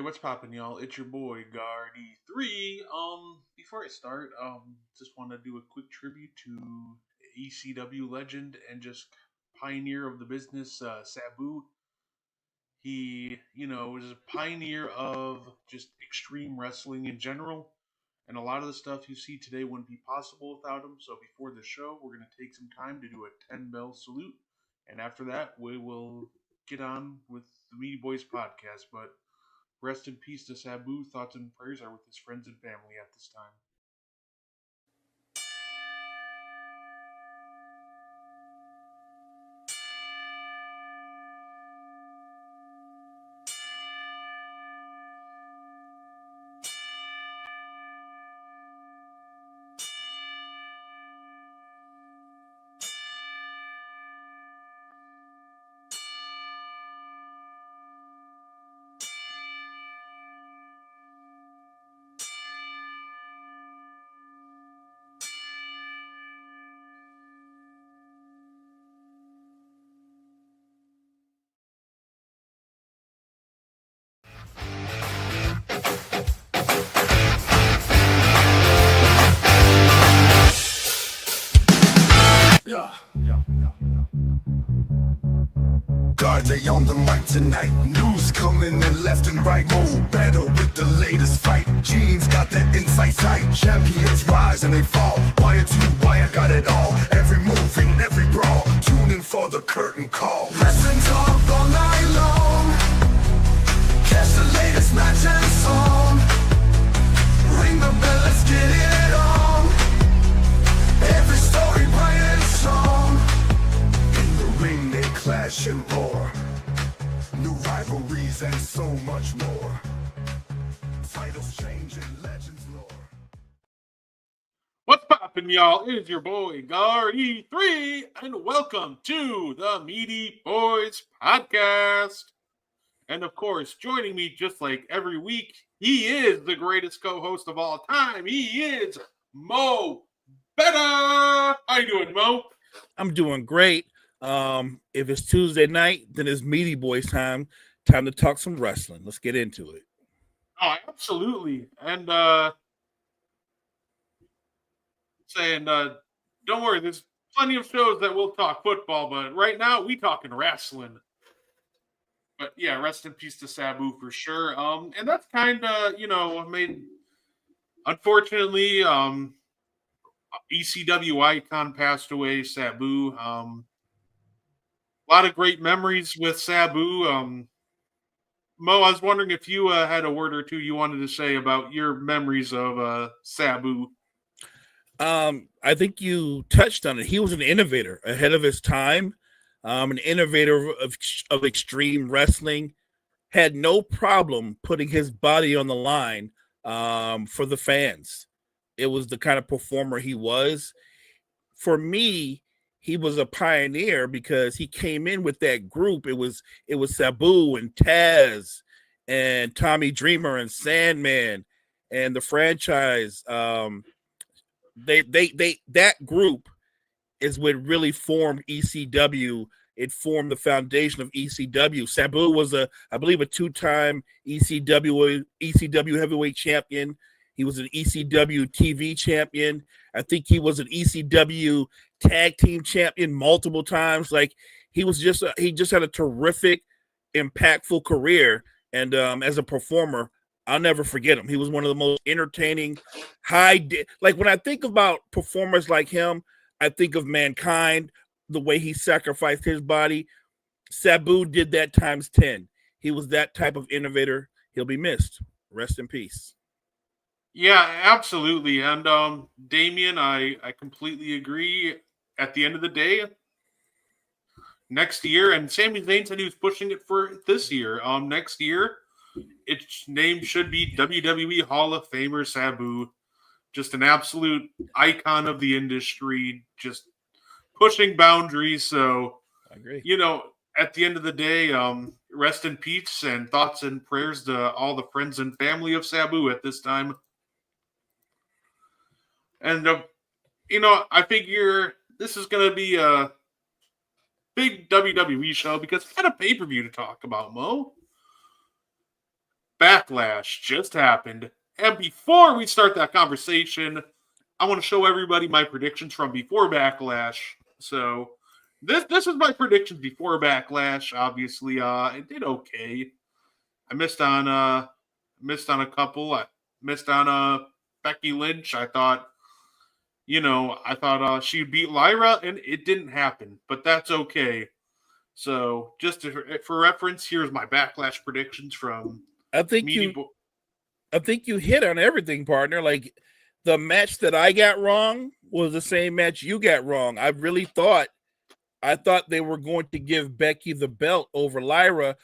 what's poppin', y'all? It's your boy Guardy3. Before I start, just want to do a quick tribute to ECW legend and just pioneer of the business, Sabu. He, was a pioneer of just extreme wrestling in general, and a lot of the stuff you see today wouldn't be possible without him. So before the show, we're gonna take some time to do a 10 bell salute, and after that, we will get on with the Meaty Boys podcast. But rest in peace to Sabu. Thoughts and prayers are with his friends and family at this time. Guard, they on the mic tonight. News coming in left and right. Move better with the latest fight. Gene's got that insight sight. Champions rise and they fall. Why it's you, why I got it all. Every move in every brawl. Tune in for the curtain call. Wrestling talk all night long. Catch the latest match and song. Ring the bell, let's get it on. Every story bright and strong. In the ring they clash and roar. New rivalries and so much more. Titles change and legends lore. What's poppin', y'all? It is your boy Guardy3, and welcome to the Meaty Boys podcast. And of course, joining me just like every week, he is the greatest co-host of all time. He is Mo Better. How you doing, Mo? I'm doing great. If it's Tuesday night, then it's Meaty Boys time. Time to talk some wrestling. Let's get into it. Oh, absolutely. And don't worry, there's plenty of shows that will talk football, but right now we talking wrestling. But yeah, rest in peace to Sabu for sure. And that's kind of, unfortunately, ECW icon passed away, Sabu. A lot of great memories with Sabu. Mo, I was wondering if you had a word or two you wanted to say about your memories of Sabu. I think you touched on it. He was an innovator ahead of his time. An innovator of extreme wrestling, had no problem putting his body on the line for the fans. It was the kind of performer he was. For me, he was a pioneer because he came in with that group. It was Sabu and Taz and Tommy Dreamer and Sandman and the franchise. That group is what really formed ECW. It formed the foundation of ECW. Sabu was I believe a two-time ECW heavyweight champion. He was an ECW TV champion. I think he was an ECW tag team champion multiple times. Like he just had a terrific, impactful career. And as a performer, I'll never forget him. He was one of the most entertaining, like when I think about performers like him, I think of Mankind, the way he sacrificed his body. Sabu did that times 10. He was that type of innovator. He'll be missed. Rest in peace. Yeah, absolutely. And Damien, I completely agree. At the end of the day, next year, and Sami Zayn said he was pushing it for this year. Next year, its name should be WWE Hall of Famer Sabu. Just an absolute icon of the industry, just pushing boundaries. So, I agree. At the end of the day, rest in peace and thoughts and prayers to all the friends and family of Sabu at this time. And, I figure this is going to be a big WWE show because we had a pay-per-view to talk about, Mo. Backlash just happened. And before we start that conversation, I want to show everybody my predictions from before Backlash. So this is my predictions before Backlash. Obviously, it did okay. I missed on a couple. I missed on Becky Lynch. I thought she'd beat Lyra, and it didn't happen. But that's okay. So for reference, here's my Backlash predictions from I think you hit on everything, partner. Like the match that I got wrong was the same match you got wrong. I thought they were going to give Becky the belt over Lyra.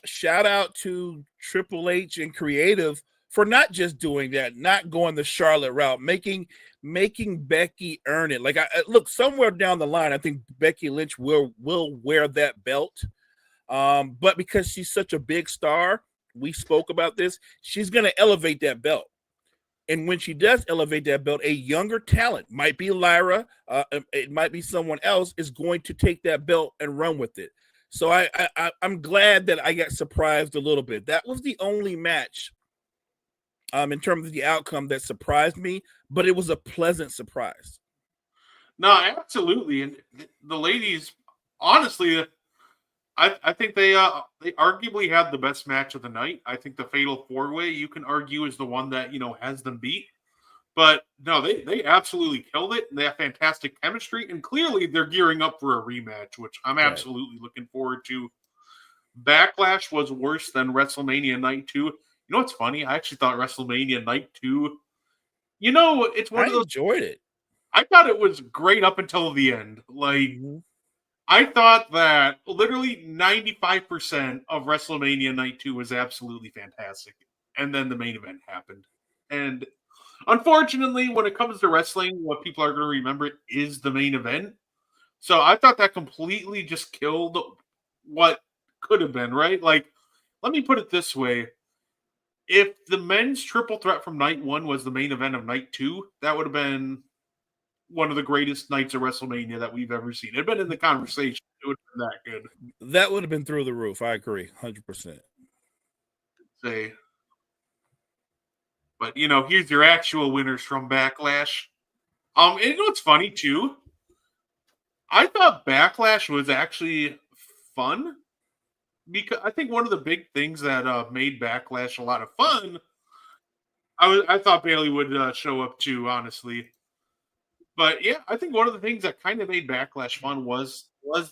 Shout out to Triple H and Creative for not just doing that, not going the Charlotte route, making Becky earn it. Like I look, somewhere down the line, I think Becky Lynch will wear that belt. But because she's such a big star, we spoke about this, she's going to elevate that belt. And when she does elevate that belt, a younger talent, might be Lyra, it might be someone else, is going to take that belt and run with it. So I'm glad that I got surprised a little bit. That was the only match in terms of the outcome that surprised me, but it was a pleasant surprise. No, absolutely. And the ladies, honestly, I think they arguably had the best match of the night. I think the Fatal 4-Way, you can argue, is the one that, has them beat. But no, they absolutely killed it. And they have fantastic chemistry. And clearly they're gearing up for a rematch, which I'm absolutely looking forward to. Backlash was worse than WrestleMania Night 2. You know what's funny? I actually thought WrestleMania Night 2, it's one of those. I enjoyed it. I thought it was great up until the end. Like, I thought that literally 95% of WrestleMania Night 2 was absolutely fantastic. And then the main event happened. And unfortunately, when it comes to wrestling, what people are going to remember is the main event. So I thought that completely just killed what could have been, right? Like, let me put it this way. If the men's triple threat from night 1 was the main event of night 2, that would have been one of the greatest nights of WrestleMania that we've ever seen. It had been in the conversation. It would have been that good. That would have been through the roof. I agree, 100%. But, here's your actual winners from Backlash. And what's funny, too? I thought Backlash was actually fun. Because I think one of the big things that made Backlash a lot of fun, I thought Bayley would show up, too, honestly. But yeah, I think one of the things that kind of made Backlash fun was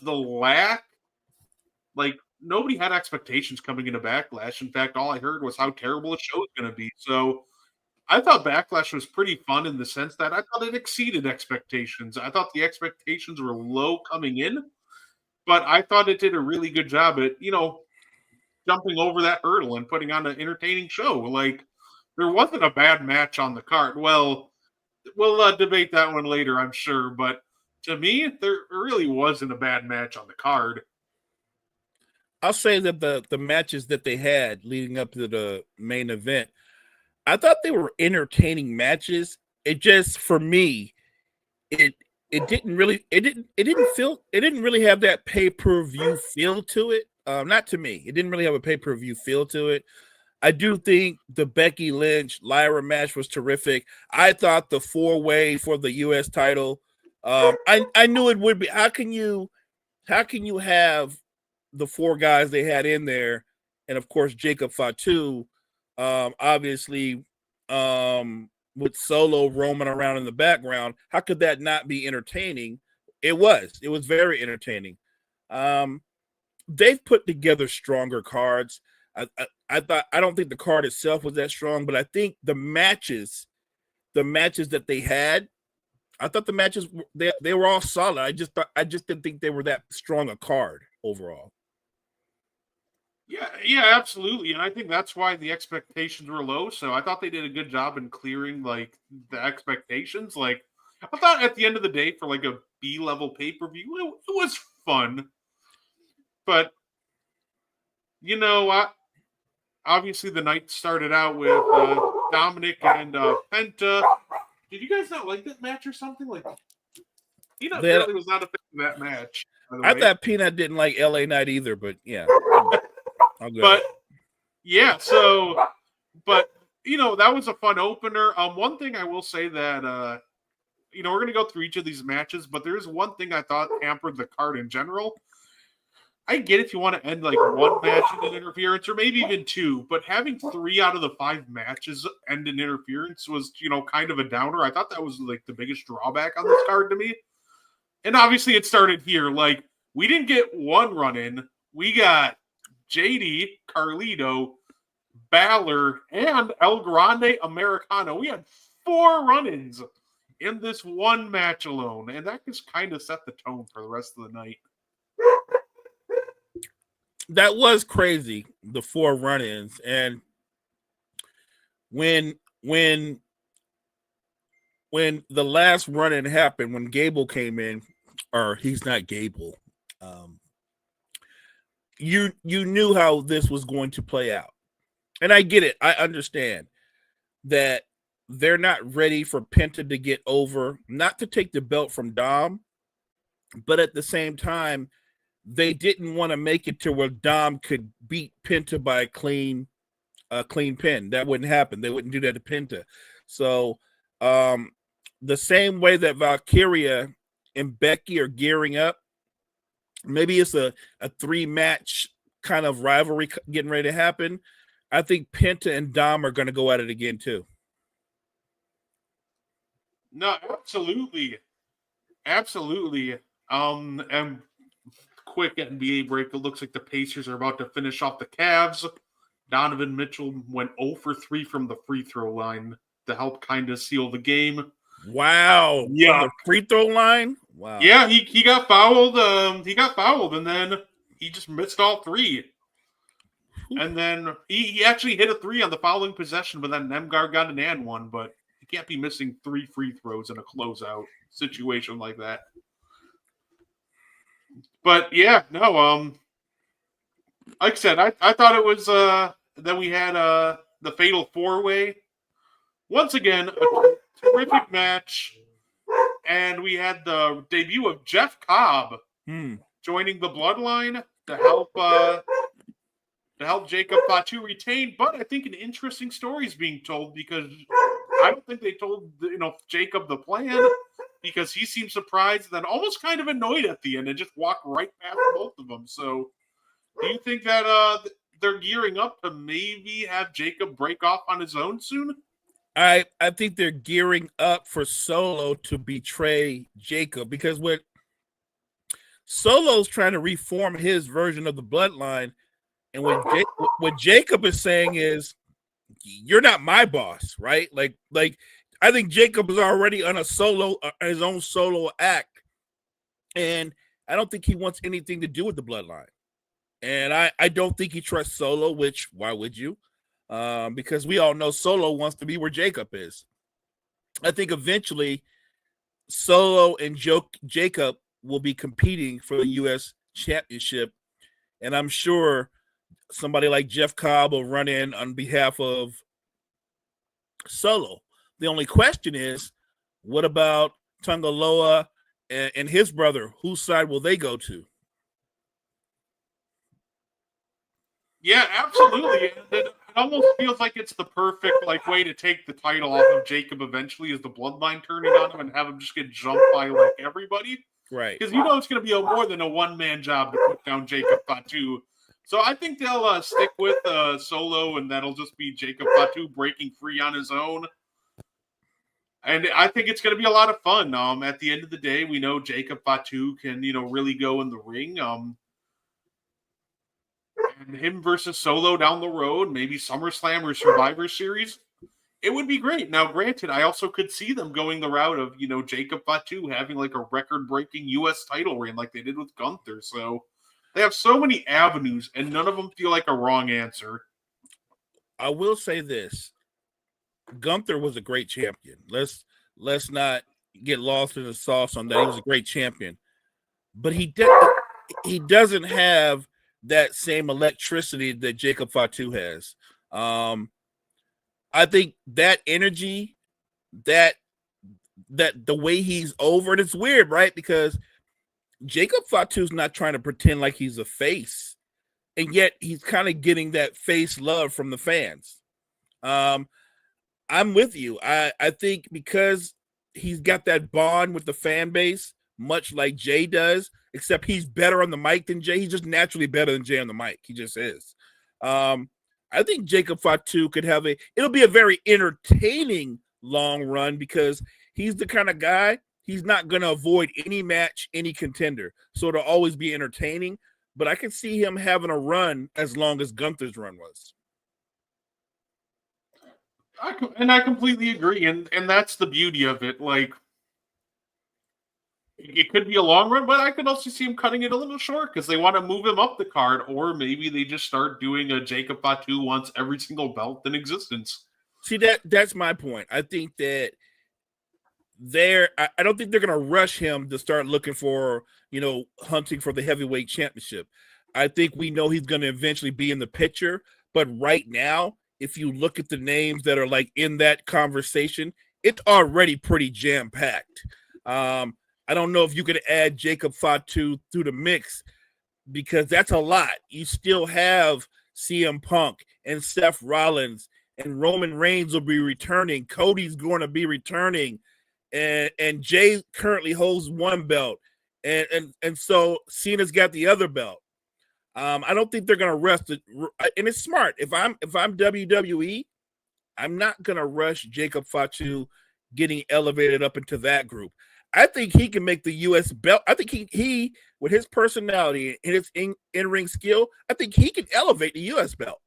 the lack. Like, nobody had expectations coming into Backlash. In fact, all I heard was how terrible a show was going to be. So I thought Backlash was pretty fun in the sense that I thought it exceeded expectations. I thought the expectations were low coming in, but I thought it did a really good job at, jumping over that hurdle and putting on an entertaining show. Like, there wasn't a bad match on the card. Well, we'll debate that one later, I'm sure. But to me, there really wasn't a bad match on the card. I'll say that the matches that they had leading up to the main event, I thought they were entertaining matches. It just, for me, it didn't really have that pay-per-view feel to it. Not to me. It didn't really have a pay-per-view feel to it. I do think the Becky Lynch Lyra match was terrific. I thought the 4-way for the U.S. title. I knew it would be. How can you have the 4 guys they had in there, and of course Jacob Fatu, obviously with Solo roaming around in the background? How could that not be entertaining? It was very entertaining. They've put together stronger cards. I don't think the card itself was that strong, but I think the matches that they had, I thought the matches they were all solid. I just didn't think they were that strong a card overall. Yeah, absolutely. And I think that's why the expectations were low. So I thought they did a good job in clearing like the expectations. Like, I thought at the end of the day, for like a B-level pay-per-view, it was fun. But obviously the night started out with Dominic and Penta. Did you guys not like that match or something? Like, Peanut really was not a fan of that match. I thought Peanut didn't like LA Knight either, but yeah. But Yeah, so, but, that was a fun opener. One thing I will say that, we're going to go through each of these matches, but there's one thing I thought hampered the card in general. I get if you want to end like one match in an interference, or maybe even two, but having 3 out of the 5 matches end in interference was, kind of a downer. I thought that was like the biggest drawback on this card to me. And obviously it started here. Like, we didn't get one run in. We got JD, Carlito, Balor, and El Grande Americano. We had 4 run-ins in this one match alone. And that just kind of set the tone for the rest of the night. That was crazy, the 4 run-ins. And when the last run-in happened, when Gable came in, or he's not Gable, you knew how this was going to play out. And I get it. I understand that they're not ready for Penta to get over, not to take the belt from Dom, but at the same time, they didn't want to make it to where Dom could beat Penta by a clean pin. That wouldn't happen. They wouldn't do that to Penta. So the same way that Valkyria and Becky are gearing up, maybe it's a 3-match kind of rivalry getting ready to happen. I think Penta and Dom are going to go at it again too. No, absolutely. Absolutely. And quick NBA break. It looks like the Pacers are about to finish off the Cavs. Donovan Mitchell went 0 for 3 from the free throw line to help kind of seal the game. Wow. Yeah. From the free throw line? Wow. Yeah, he got fouled. He got fouled, and then he just missed all 3. And then he actually hit a 3 on the following possession, but then Nemgar got an and one. But you can't be missing 3 free throws in a closeout situation like that. But yeah, no, like I said, I thought it was then we had the Fatal 4-Way. Once again, a terrific match. And we had the debut of Jeff Cobb joining the Bloodline to help Jacob Fatu retain. But I think an interesting story is being told, because I don't think they told Jacob the plan, because he seemed surprised and then almost kind of annoyed at the end and just walked right past both of them. So do you think that they're gearing up to maybe have Jacob break off on his own soon? I think they're gearing up for Solo to betray Jacob, because what Solo's trying to reform his version of the Bloodline, and what Jacob is saying is, you're not my boss, right? Like I think Jacob is already on his own solo act, and I don't think he wants anything to do with the Bloodline. And I don't think he trusts Solo, which why would you? Because we all know Solo wants to be where Jacob is. I think eventually Solo and Jacob will be competing for the U.S. Championship, and I'm sure somebody like Jeff Cobb will run in on behalf of Solo. The only question is, what about Tungaloa and his brother? Whose side will they go to? Yeah, absolutely. It almost feels like it's the perfect way to take the title off of Jacob eventually, is the Bloodline turning on him and have him just get jumped by everybody. Right. Because it's going to be more than a one-man job to put down Jacob Fatu. So I think they'll stick with Solo, and that'll just be Jacob Fatu breaking free on his own. And I think it's going to be a lot of fun. At the end of the day, we know Jacob Fatu can, really go in the ring. And him versus Solo down the road, maybe SummerSlam or Survivor Series, it would be great. Now, granted, I also could see them going the route of, Jacob Fatu having a record-breaking U.S. title reign like they did with Gunther. So they have so many avenues, and none of them feel like a wrong answer. I will say this. Gunther was a great champion. Let's not get lost in the sauce on that. He was a great champion. But he doesn't have that same electricity that Jacob Fatu has. I think that energy, that the way he's over, and it's weird, right? Because Jacob Fatu's not trying to pretend like he's a face. and yet he's kind of getting that face love from the fans. I'm with you. I think because he's got that bond with the fan base, much like Jay does, except he's better on the mic than Jay. He's just naturally better than Jay on the mic. He just is. I think Jacob Fatu could have it'll be a very entertaining long run because he's the kind of guy, he's not going to avoid any match, any contender. So it'll always be entertaining, but I can see him having a run as long as Gunther's run was. I completely agree, and that's the beauty of it. Like, it could be a long run, but I could also see him cutting it a little short because they want to move him up the card, or maybe they just start doing a Jacob Fatu wants every single belt in existence. See, that's my point. I think that I don't think they're going to rush him to start looking for, hunting for the heavyweight championship. I think we know he's going to eventually be in the picture, but right now, if you look at the names that are like in that conversation, it's already pretty jam-packed. I don't know if you could add Jacob Fatu through the mix because that's a lot. You still have CM Punk and Seth Rollins and Roman Reigns will be returning. Cody's going to be returning. And Jay currently holds one belt. And so Cena's got the other belt. I don't think they're going to rush it. And it's smart. If I'm WWE, I'm not going to rush Jacob Fatu getting elevated up into that group. I think he can make the U.S. belt. I think he with his personality and his in-ring skill, I think he can elevate the U.S. belt.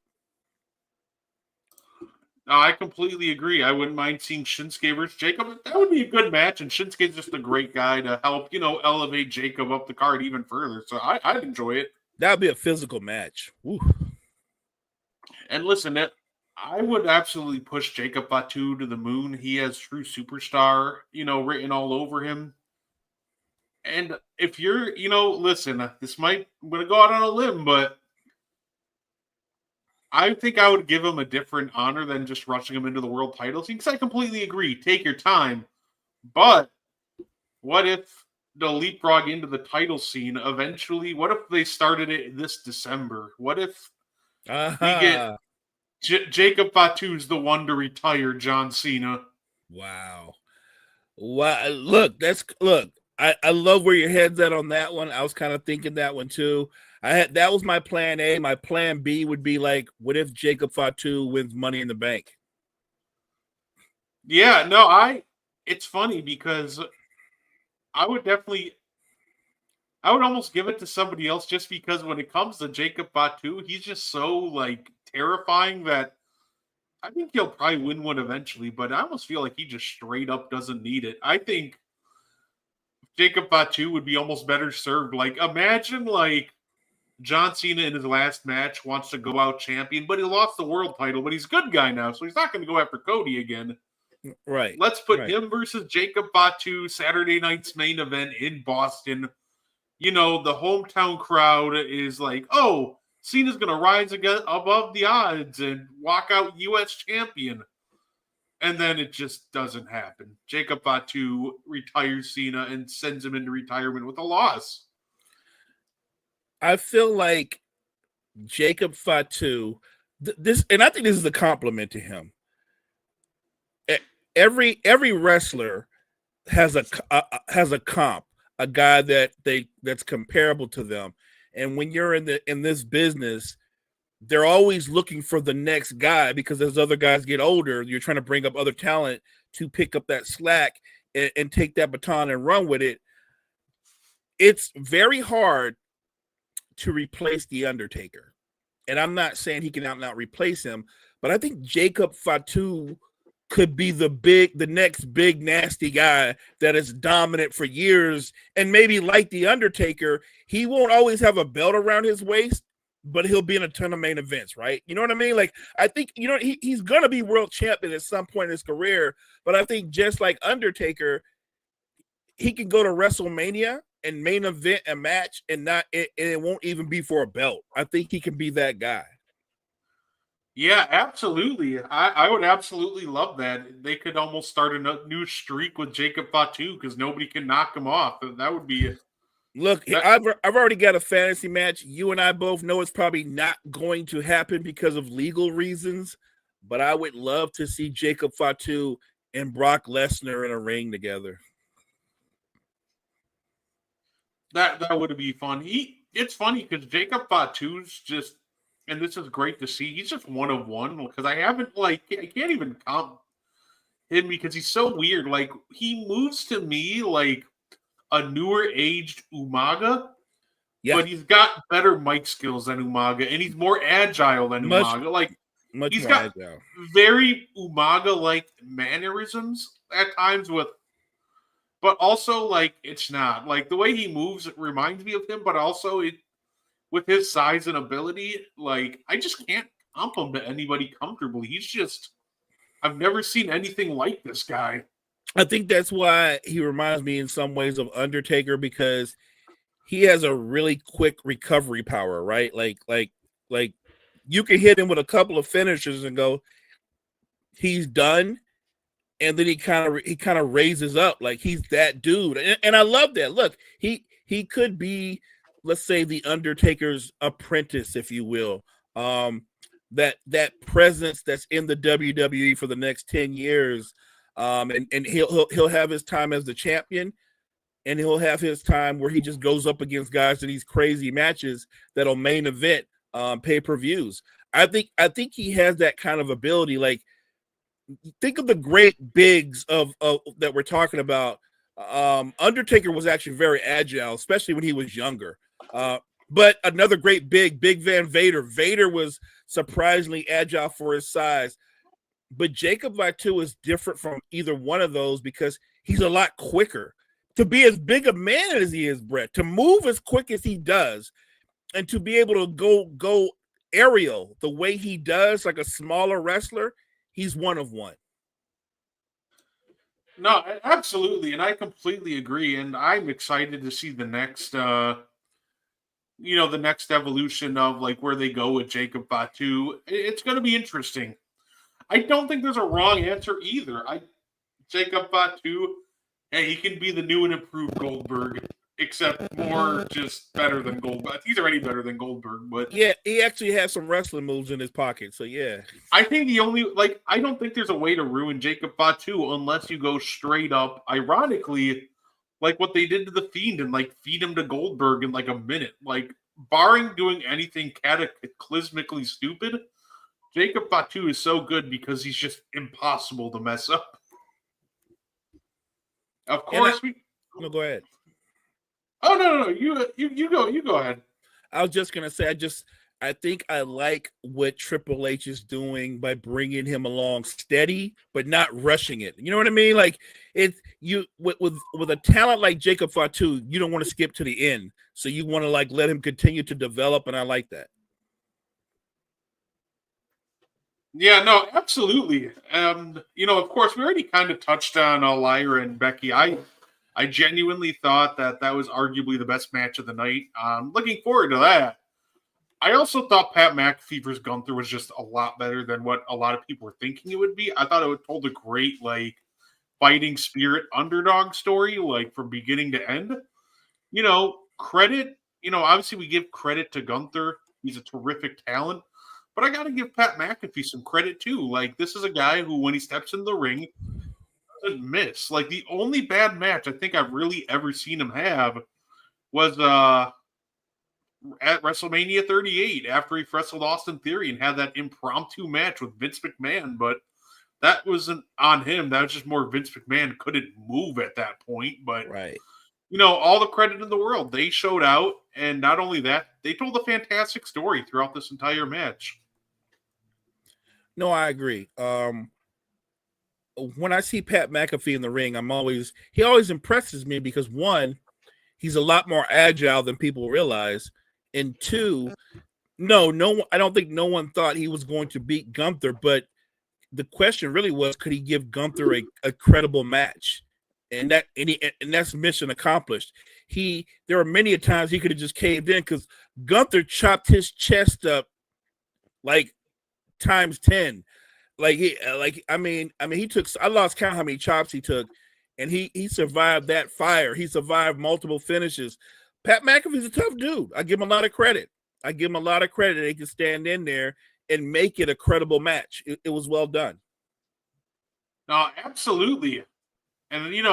No, I completely agree. I wouldn't mind seeing Shinsuke versus Jacob. That would be a good match, and Shinsuke's just a great guy to help, elevate Jacob up the card even further. So I'd enjoy it. That would be a physical match. Woo. And listen, I would absolutely push Jacob Fatu to the moon. He has true superstar, written all over him. And if you're, listen, I'm going to go out on a limb, but I think I would give him a different honor than just rushing him into the world title scene, because I completely agree. Take your time. But what if the leapfrog into the title scene eventually? What if they started it this December? What if we get Jacob Fatu's the one to retire John Cena? Wow. Look, I love where your head's at on that one. I was kind of thinking that one too. That was my plan A. My plan B would be like, what if Jacob Fatu wins Money in the Bank? Yeah, no, it's funny because I would almost give it to somebody else just because when it comes to Jacob Fatu, he's just so terrifying that I think he'll probably win one eventually, but I almost feel like he just straight up doesn't need it. I think Jacob Fatu would be almost better served. Imagine John Cena in his last match wants to go out champion, but he lost the world title, but he's a good guy now, so he's not going to go after Cody again. Right. Let's put him versus Jacob Fatu Saturday night's main event in Boston. The hometown crowd is like, oh, Cena's going to rise again above the odds and walk out U.S. champion. And then it just doesn't happen. Jacob Fatu retires Cena and sends him into retirement with a loss. I feel like Jacob Fatu, and I think this is a compliment to him. Every wrestler has a comp, a guy that's comparable to them. And when you're in this business, they're always looking for the next guy because as other guys get older, you're trying to bring up other talent to pick up that slack and take that baton and run with it. It's very hard to replace The Undertaker. And I'm not saying he can out replace him, but I think Jacob Fatu could be the next big nasty guy that is dominant for years. And maybe like The Undertaker, he won't always have a belt around his waist, but he'll be in a ton of main events, right? You know what I mean? I think, he's going to be world champion at some point in his career, but I think just like Undertaker, he can go to WrestleMania and main event a match and it won't even be for a belt. I think he can be that guy. Yeah, absolutely. I would absolutely love that. They could almost start a new streak with Jacob Fatu because nobody can knock him off. That would be Look, I've already got a fantasy match. You and I both know it's probably not going to happen because of legal reasons, but I would love to see Jacob Fatu and Brock Lesnar in a ring together. That would be fun. It's funny because Jacob Fatu's just, and this is great to see. He's just one of one because I can't even comp him because he's so weird. Like he moves to me like a newer aged Umaga, but he's got better mic skills than Umaga, and he's more agile than Umaga. Like he's got agile. Very Umaga like mannerisms at times but also like it's not like the way he moves. It reminds me of him, but also with his size and ability, like I just can't comp him to anybody comfortably. He's just I've never seen anything like this guy. I think that's why he reminds me in some ways of Undertaker because he has a really quick recovery power, right? Like you can hit him with a couple of finishers and go, he's done, and then he kind of raises up like he's that dude, and I love that. Look, he could be, let's say, the Undertaker's apprentice, if you will. That presence that's in the WWE for the next 10 years. And he'll have his time as the champion, and he'll have his time where he just goes up against guys in these crazy matches that'll main event pay-per-views. I think he has that kind of ability. Like, think of the great bigs of that we're talking about. Undertaker was actually very agile, especially when he was younger. But another great Big Van Vader. Vader was surprisingly agile for his size. But Jacob Fatu is different from either one of those because he's a lot quicker. To be as big a man as he is, Brett, to move as quick as he does, and to be able to go aerial the way he does, like a smaller wrestler, he's one of one. No, absolutely, and I completely agree. And I'm excited to see the next, the next evolution of like where they go with Jacob Fatu. It's going to be interesting. I don't think there's a wrong answer either. Jacob Fatu, hey, he can be the new and improved Goldberg, except more just better than Goldberg. He's already better than Goldberg, but yeah, he actually has some wrestling moves in his pocket. So yeah, I think I don't think there's a way to ruin Jacob Fatu unless you go straight up. Ironically, like what they did to the Fiend and like feed him to Goldberg in like a minute. Like barring doing anything cataclysmically stupid, Jacob Fatu is so good because he's just impossible to mess up. Of course, no, go ahead. Oh no! You go ahead. I was just gonna say, I think I like what Triple H is doing by bringing him along steady, but not rushing it. You know what I mean? Like with a talent like Jacob Fatu, you don't want to skip to the end, so you want to like let him continue to develop, and I like that. Yeah, no, absolutely. Of course, we already kind of touched on Lyra and Becky. I genuinely thought that was arguably the best match of the night. Looking forward to that. I also thought Pat McAfee versus Gunther was just a lot better than what a lot of people were thinking it would be. I thought it told a great, like, fighting spirit underdog story, like, from beginning to end. Credit, obviously we give credit to Gunther. He's a terrific talent. But I got to give Pat McAfee some credit, too. Like, this is a guy who, when he steps in the ring, doesn't miss. Like, the only bad match I think I've really ever seen him have was at WrestleMania 38 after he wrestled Austin Theory and had that impromptu match with Vince McMahon. But that wasn't on him. That was just more Vince McMahon couldn't move at that point. But, right. All the credit in the world. They showed out. And not only that, they told a fantastic story throughout this entire match. No, I agree. When I see Pat McAfee in the ring, he always impresses me because one, he's a lot more agile than people realize, and two, I don't think no one thought he was going to beat Gunther, but the question really was, could he give Gunther a credible match? And that's mission accomplished. There were many times he could have just caved in because Gunther chopped his chest up like times 10. He took, I lost count how many chops he took, and he survived that fire. He survived multiple finishes, Pat McAfee's a tough dude. I give him a lot of credit. They can stand in there and make it a credible match. It was well done. No, absolutely. And and we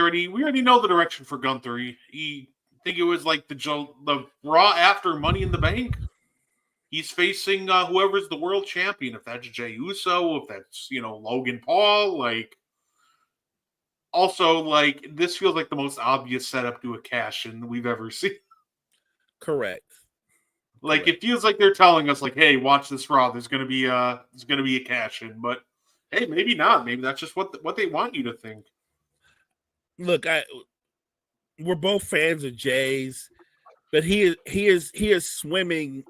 already know the direction for Gunther. He I think it was like the Raw after Money in the Bank. He's facing whoever's the world champion. If that's Jey Uso, if that's Logan Paul, also this feels like the most obvious setup to a cash-in we've ever seen. Correct. It feels like they're telling us, hey, watch this Raw. There's gonna be a cash-in, but hey, maybe not. Maybe that's just what they want you to think. Look, we're both fans of Jay's, but he is swimming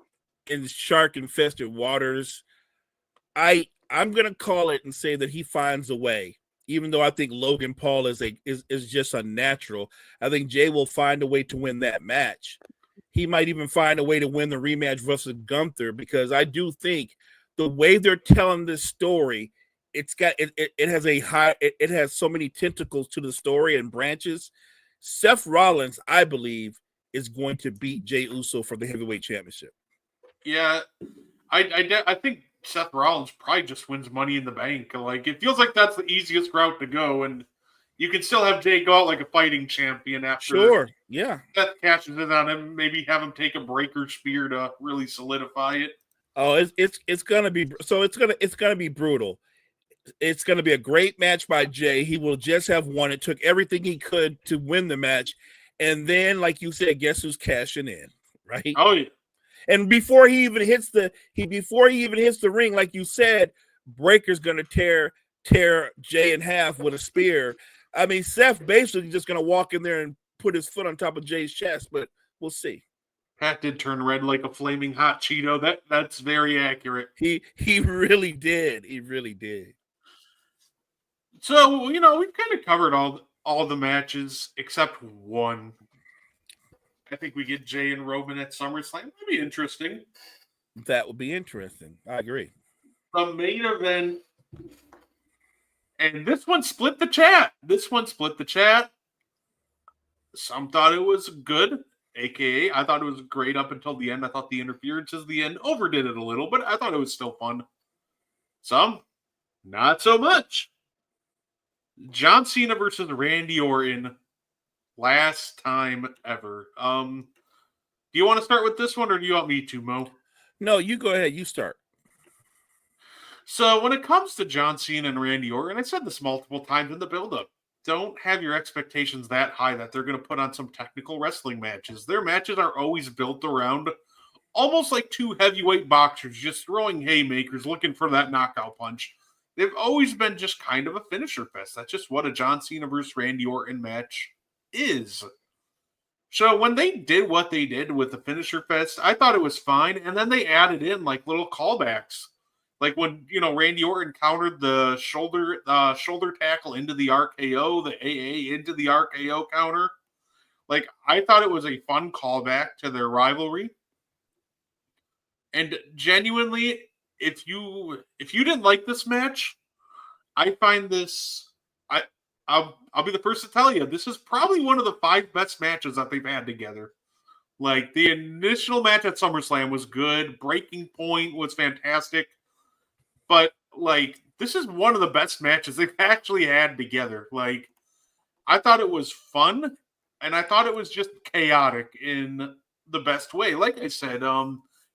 in shark-infested waters. I'm gonna call it and say that he finds a way. Even though I think Logan Paul is just unnatural, I think Jay will find a way to win that match. He might even find a way to win the rematch versus Gunther, because I do think the way they're telling this story, it has so many tentacles to the story and branches. Seth Rollins, I believe, is going to beat Jey Uso for the heavyweight championship. Yeah, I think Seth Rollins probably just wins Money in the Bank. It feels like that's the easiest route to go, and you can still have Jay go out like a fighting champion after. Sure, yeah. Seth cashes in on him, maybe have him take a breaker spear to really solidify it. Oh, it's gonna be brutal. It's gonna be a great match by Jay. He will just have won. It took everything he could to win the match, and then, like you said, guess who's cashing in, right? Oh yeah. And before he even hits the ring, like you said, Breaker's gonna tear Jay in half with a spear. I mean, Seth basically just gonna walk in there and put his foot on top of Jay's chest, but we'll see. Pat did turn red like a flaming hot Cheeto. That's very accurate. He really did. He really did. So, we've kind of covered all the matches except one. I think we get Jay and Roman at SummerSlam. That'd be interesting. That would be interesting. I agree. The main event, and this one split the chat. Some thought it was good, aka I thought it was great up until the end. I thought the interferences at the end overdid it a little, but I thought it was still fun. Some, not so much. John Cena versus Randy Orton. Last time ever. Do you want to start with this one, or do you want me to, Mo? No, you go ahead. You start. So when it comes to John Cena and Randy Orton, I said this multiple times in the build-up. Don't have your expectations that high that they're going to put on some technical wrestling matches. Their matches are always built around almost like two heavyweight boxers just throwing haymakers, looking for that knockout punch. They've always been just kind of a finisher fest. That's just what a John Cena versus Randy Orton match is. So when they did what they did with the finisher fest, I thought it was fine, and then they added in little callbacks, when Randy Orton countered the shoulder tackle into the RKO, the AA into the RKO counter. I thought it was a fun callback to their rivalry, and genuinely, if you didn't like this match, I find this. I'll be the first to tell you, this is probably one of the 5 best matches that they've had together. The initial match at SummerSlam was good. Breaking Point was fantastic. But, this is one of the best matches they've actually had together. I thought it was fun, and I thought it was just chaotic in the best way. Like I said,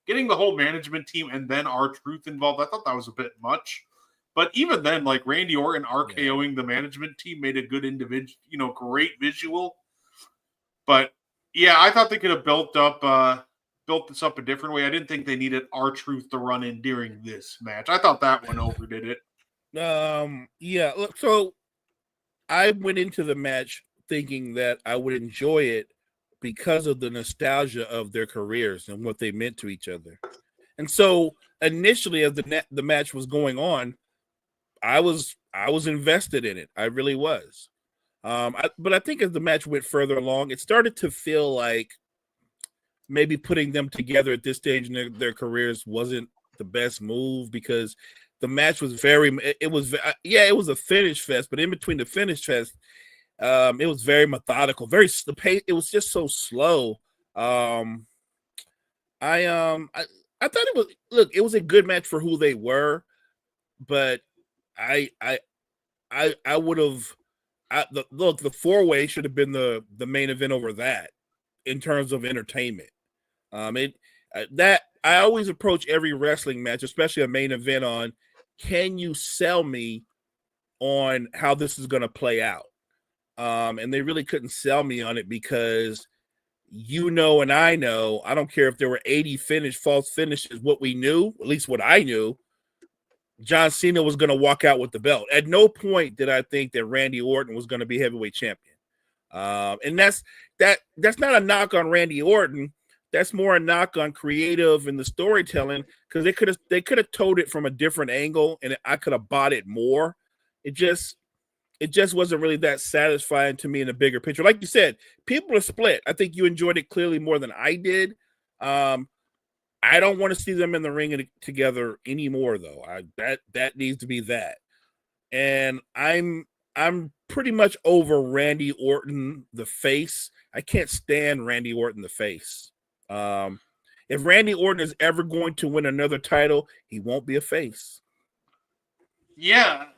getting the whole management team and then R-Truth involved, I thought that was a bit much. But even then, Randy Orton RKOing the management team made a good individual, great visual. But yeah, I thought they could have built this up a different way. I didn't think they needed R-Truth to run in during this match. I thought that one overdid it. Yeah. Look, so I went into the match thinking that I would enjoy it because of the nostalgia of their careers and what they meant to each other. And so initially, as the match was going on, I was invested in it. I really was. But I think as the match went further along, it started to feel like maybe putting them together at this stage in their careers wasn't the best move, because the match was it was a finish fest, but in between the finish fest, It was very methodical, the pace. It was just so slow. I I thought it was a good match for who they were, but I would have the 4-way should have been the main event over that in terms of entertainment. That I always approach every wrestling match, especially a main event, on can you sell me on how this is going to play out? And they really couldn't sell me on it because and I know, I don't care if there were 80 false finishes, what we knew, at least what I knew, John Cena was going to walk out with the belt. At no point did I think that Randy Orton was going to be heavyweight champion. And that's not a knock on Randy Orton. That's more a knock on creative and the storytelling, because they could have told it from a different angle and I could have bought it more. It just wasn't really that satisfying to me in the bigger picture. Like you said, people are split. I think you enjoyed it clearly more than I did. I don't want to see them in the ring together anymore, though. That needs to be that. And I'm pretty much over Randy Orton, the face. I can't stand Randy Orton, the face. If Randy Orton is ever going to win another title, he won't be a face. Yeah.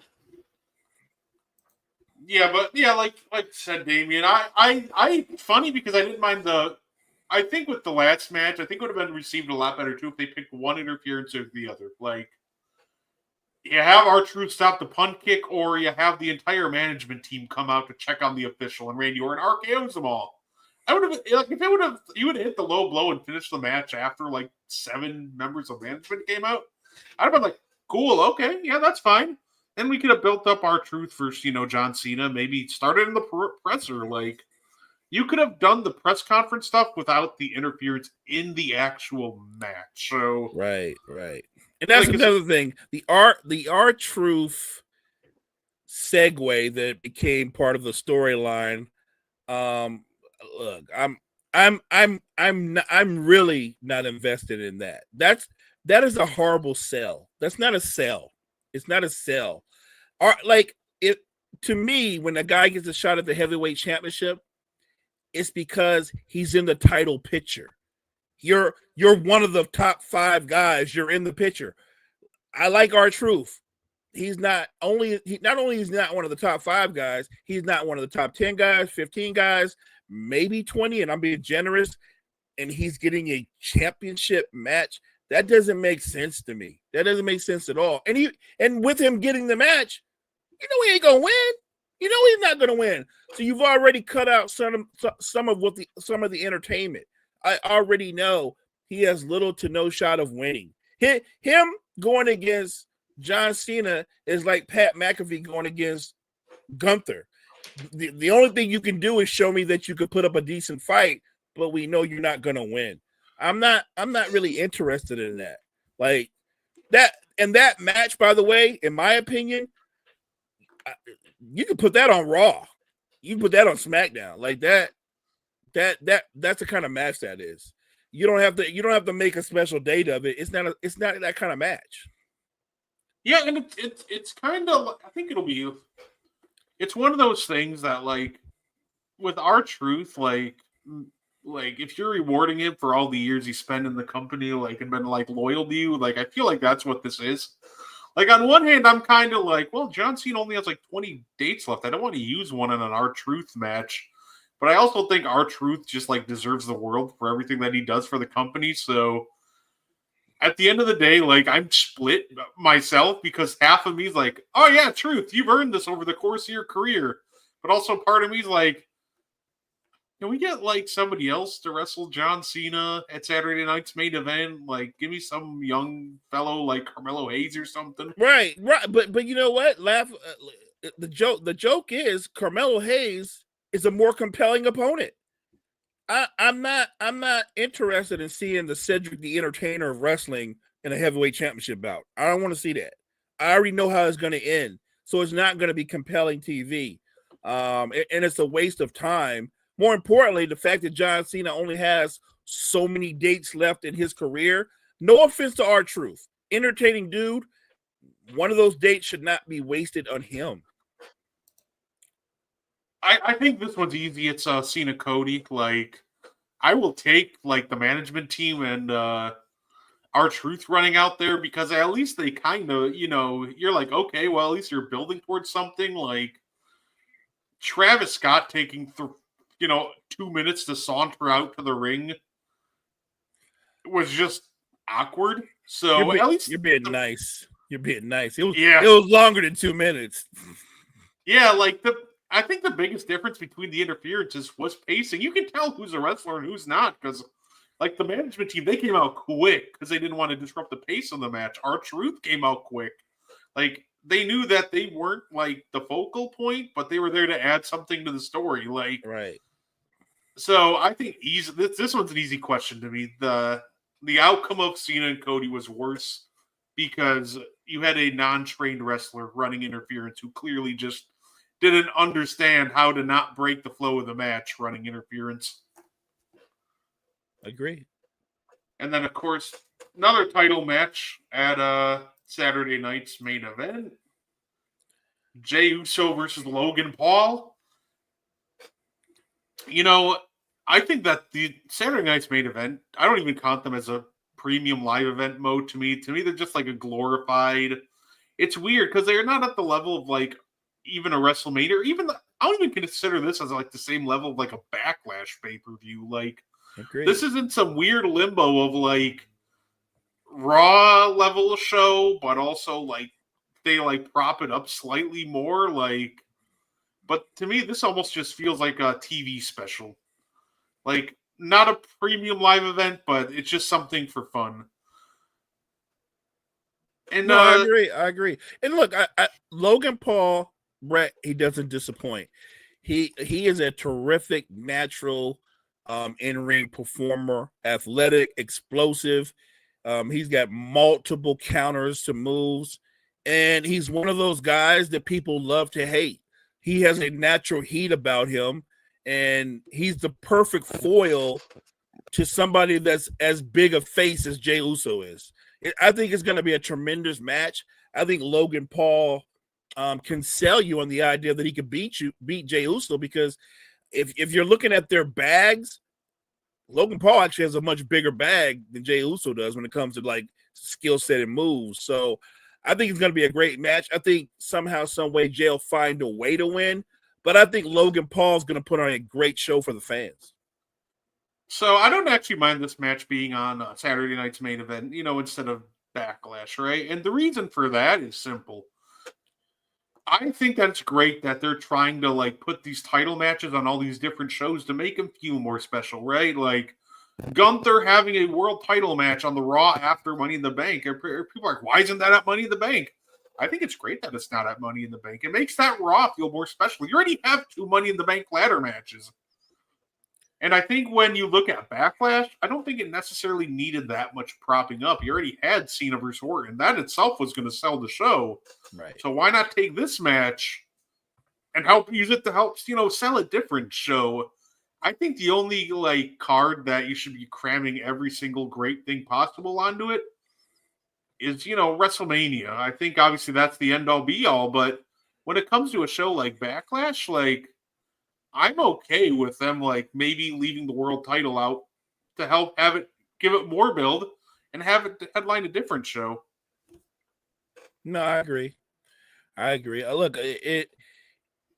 Yeah, but yeah, like said Damien, I funny because I didn't mind I think with the last match, I think it would have been received a lot better too if they picked one interference or the other. Like, you have R-Truth stop the punt kick, or you have the entire management team come out to check on the official, and Randy Orton RKO's them all. I would have like if you would have hit the low blow and finished the match after like 7 members of management came out. I'd have been like, cool, okay, yeah, that's fine. Then we could have built up R-Truth versus, John Cena, maybe started in the presser. Like, you could have done the press conference stuff without the interference in the actual match. So right. And that's another thing. The R-Truth segue that became part of the storyline. Look, I'm really not invested in that. That is a horrible sell. That's not a sell. It's not a sell. Or like it to me, when a guy gets a shot at the heavyweight championship, it's because he's in the title picture. You're one of the top 5 guys. You're in the picture. I like R-Truth. He's not only he's not one of the top 5 guys, he's not one of the top 10 guys, 15 guys, maybe 20, and I'm being generous, and he's getting a championship match. That doesn't make sense to me. That doesn't make sense at all. And with him getting the match, he ain't gonna win. He's not gonna win. So you've already cut out some of the entertainment. I already know he has little to no shot of winning. Him going against John Cena is like Pat McAfee going against Gunther. The only thing you can do is show me that you could put up a decent fight, but we know you're not gonna win. I'm not really interested in that. Like that, and that match, by the way, in my opinion, you can put that on Raw. You can put that on SmackDown. Like that's the kind of match that is. You don't have to make a special date of it. It's not that kind of match. Yeah, and it's kind of, I think it's one of those things that, like, with R-Truth, like if you're rewarding him for all the years he spent in the company, like, and been like loyal to you, like, I feel like that's what this is. Like, on one hand, I'm kind of like, well, John Cena only has like 20 dates left. I don't want to use one in an R-Truth match. But I also think R-Truth just like deserves the world for everything that he does for the company. So at the end of the day, like, I'm split myself, because half of me is like, oh yeah, Truth, you've earned this over the course of your career. But also part of me is like, can we get like somebody else to wrestle John Cena at Saturday night's main event? Like, give me some young fellow like Carmelo Hayes or something. Right. But you know what? The joke is Carmelo Hayes is a more compelling opponent. I'm not interested in seeing the Cedric the Entertainer of wrestling in a heavyweight championship bout. I don't want to see that. I already know how it's going to end, so it's not going to be compelling TV, and it's a waste of time. More importantly, the fact that John Cena only has so many dates left in his career. No offense to R-Truth, entertaining dude. One of those dates should not be wasted on him. I think this one's easy. It's Cena Cody. Like, I will take like the management team and R-Truth running out there because at least they kind of, you're like, okay, well, at least you're building towards something. Like Travis Scott taking 2 minutes to saunter out to the ring was just awkward. So at least you're being nice. You're being nice. It yeah. was longer than 2 minutes. Yeah, like I think the biggest difference between the interferences was pacing. You can tell who's a wrestler and who's not because, like, the management team, they came out quick because they didn't want to disrupt the pace of the match. R-Truth came out quick. Like, they knew that they weren't, like, the focal point, but they were there to add something to the story. Like, right. So I think this one's an easy question to me. The outcome of Cena and Cody was worse because you had a non-trained wrestler running interference who clearly just didn't understand how to not break the flow of the match running interference. Agree. And then, of course, another title match at Saturday night's main event. Jey Uso versus Logan Paul. I think that the Saturday night's main event, I don't even count them as a premium live event mode to me. To me, they're just like a glorified. It's weird because they're not at the level of like even a WrestleMania or even I don't even consider this as like the same level of like a Backlash pay-per-view. Like, agreed. This isn't some weird limbo of like Raw level show, but also like they like prop it up slightly more. Like, but to me, this almost just feels like a TV special. Like, not a premium live event, but it's just something for fun. And no, I agree. And look, Logan Paul, Brett, he doesn't disappoint. He is a terrific natural in-ring performer, athletic, explosive. He's got multiple counters to moves, and he's one of those guys that people love to hate. He has a natural heat about him, and he's the perfect foil to somebody that's as big a face as Jey Uso is. I think it's going to be a tremendous match. I think Logan Paul can sell you on the idea that he could beat Jey Uso, because if you're looking at their bags, Logan Paul actually has a much bigger bag than Jey Uso does when it comes to like skill set and moves. So I think it's going to be a great match. I think somehow, some way, Jey will find a way to win, but I think Logan Paul is going to put on a great show for the fans. So I don't actually mind this match being on Saturday night's main event, instead of Backlash, right? And the reason for that is simple. I think that's great that they're trying to like put these title matches on all these different shows to make them feel more special, right? Like Gunther having a world title match on the Raw after Money in the Bank. People are like, why isn't that at Money in the Bank? I think it's great that it's not at Money in the Bank. It makes that Raw feel more special. You already have 2 Money in the Bank ladder matches. And I think when you look at Backlash, I don't think it necessarily needed that much propping up. You already had Cena versus Orton. That itself was going to sell the show. Right. So why not take this match and use it to help, sell a different show? I think the only like card that you should be cramming every single great thing possible onto it is, WrestleMania. I think obviously that's the end all be all, but when it comes to a show like Backlash, like I'm okay with them like maybe leaving the world title out to help give it more build and have it headline a different show. No, I agree. Look,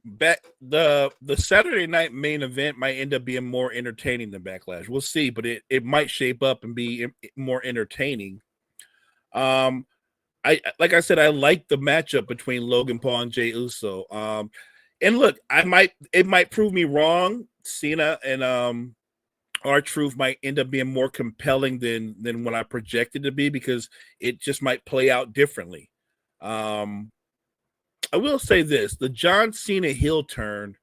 the Saturday night main event might end up being more entertaining than Backlash. We'll see, but it might shape up and be more entertaining. Like I said, I like the matchup between Logan Paul and Jey Uso. And look, it might prove me wrong. Cena and R-Truth might end up being more compelling than what I projected to be, because it just might play out differently. I will say this: the John Cena heel turn,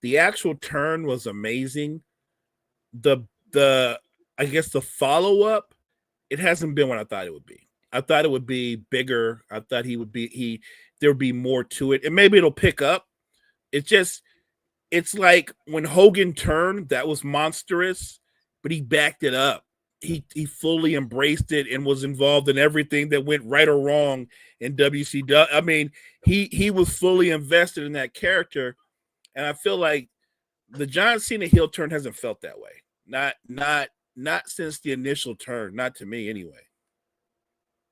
the actual turn was amazing. I guess the follow up, it hasn't been what I thought it would be. I thought it would be bigger. I thought there would be more to it, and maybe it'll pick up. It's like when Hogan turned, that was monstrous, but he backed it up. He fully embraced it and was involved in everything that went right or wrong in WCW. I mean, he was fully invested in that character. And I feel like the John Cena heel turn hasn't felt that way. Not since the initial turn. Not to me, anyway.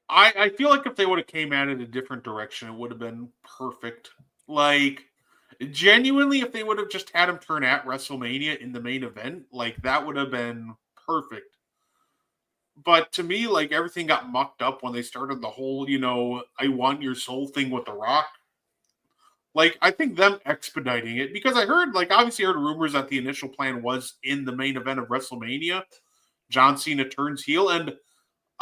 I feel like if they would have came at it a different direction, it would have been perfect. Like, genuinely, if they would have just had him turn at WrestleMania in the main event, like that would have been perfect. But to me, like everything got mucked up when they started the whole, I want your soul thing with The Rock. Like, I think them expediting it, because I heard, like, obviously heard rumors that the initial plan was in the main event of WrestleMania, John Cena turns heel. And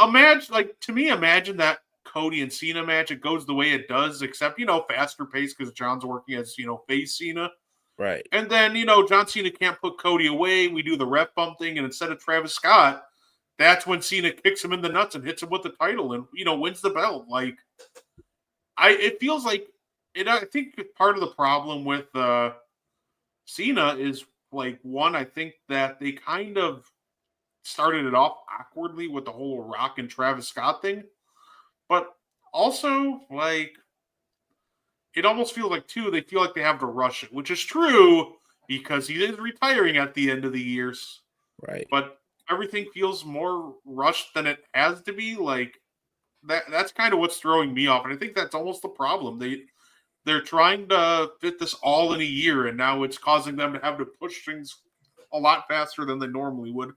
imagine that Cody and Cena match. It goes the way it does, except, faster pace because John's working as, face Cena. Right. And then, John Cena can't put Cody away. We do the ref bump thing. And instead of Travis Scott, that's when Cena kicks him in the nuts and hits him with the title and, wins the belt. Like, it feels like, I think part of the problem with Cena is, like, one, I think that they kind of started it off awkwardly with the whole Rock and Travis Scott thing. But also, like, it almost feels like, too, they feel like they have to rush it, which is true because he is retiring at the end of the years. Right. But everything feels more rushed than it has to be. Like, that's kind of what's throwing me off. And I think that's almost the problem. They're trying to fit this all in a year, and now it's causing them to have to push things a lot faster than they normally would.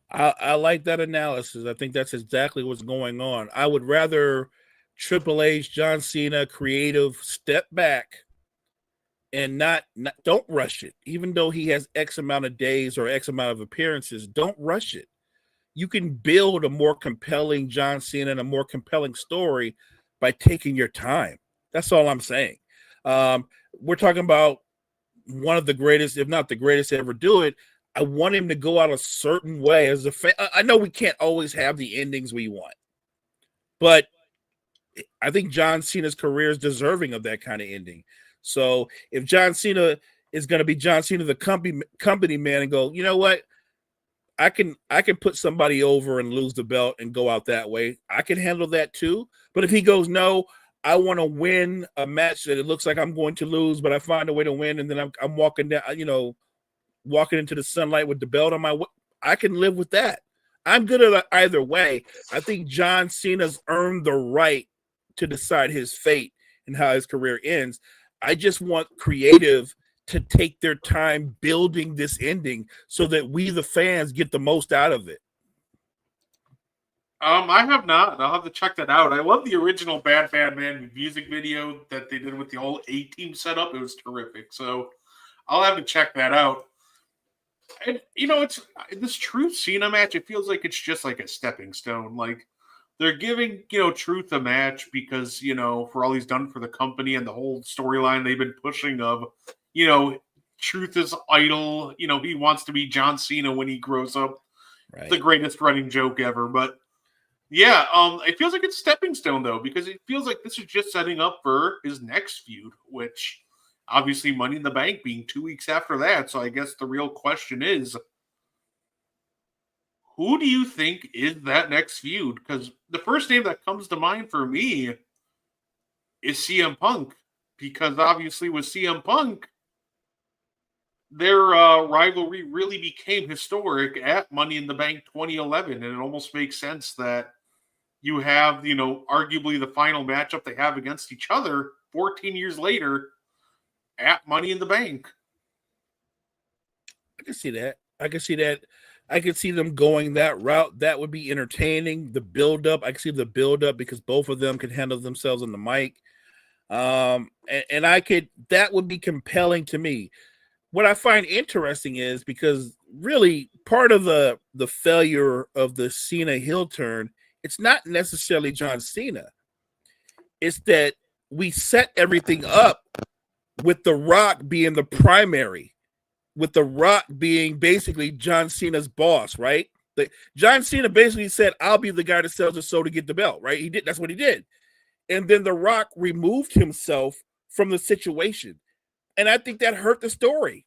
I like that analysis. I think that's exactly what's going on. I would rather Triple H, John Cena, creative, step back and not don't rush it. Even though he has X amount of days or X amount of appearances, don't rush it. You can build a more compelling John Cena and a more compelling story by taking your time. That's all I'm saying. We're talking about one of the greatest, if not the greatest to ever do it. I want him to go out a certain way as a fan. I know we can't always have the endings we want, but I think John Cena's career is deserving of that kind of ending. So if John Cena is going to be John Cena, the company man, and go, you know what? I can put somebody over and lose the belt and go out that way. I can handle that too. But if he goes, no, I want to win a match that it looks like I'm going to lose, but I find a way to win, and then I'm walking down, walking into the sunlight with the belt on my, I can live with that. I'm good at either way. I think John Cena's earned the right to decide his fate and how his career ends. I just want creative to take their time building this ending so that we, the fans, get the most out of it. I have not. I'll have to check that out. I love the original Bad Man music video that they did with the whole A-Team setup. It was terrific. So I'll have to check that out. And, it's this Truth Cena match. It feels like it's just like a stepping stone. Like, they're giving, Truth a match because, for all he's done for the company and the whole storyline they've been pushing of, Truth is idol. He wants to be John Cena when he grows up. Right. The greatest running joke ever. But yeah, it feels like it's stepping stone though, because it feels like this is just setting up for his next feud, which obviously Money in the Bank being 2 weeks after that. So I guess the real question is, who do you think is that next feud? Because the first name that comes to mind for me is CM Punk, because obviously with CM Punk, their rivalry really became historic at Money in the Bank 2011, and it almost makes sense that you have, arguably the final matchup they have against each other 14 years later at Money in the Bank. I can see that. I could see them going that route. That would be entertaining. The build-up, I can see the build-up because both of them can handle themselves on the mic. That would be compelling to me. What I find interesting is because really part of the failure of the Cena heel turn, it's not necessarily John Cena. It's that we set everything up with The Rock being the primary, with The Rock being basically John Cena's boss, right? John Cena basically said, I'll be the guy that sells the soul to get the belt, right? He did. That's what he did. And then The Rock removed himself from the situation. And I think that hurt the story.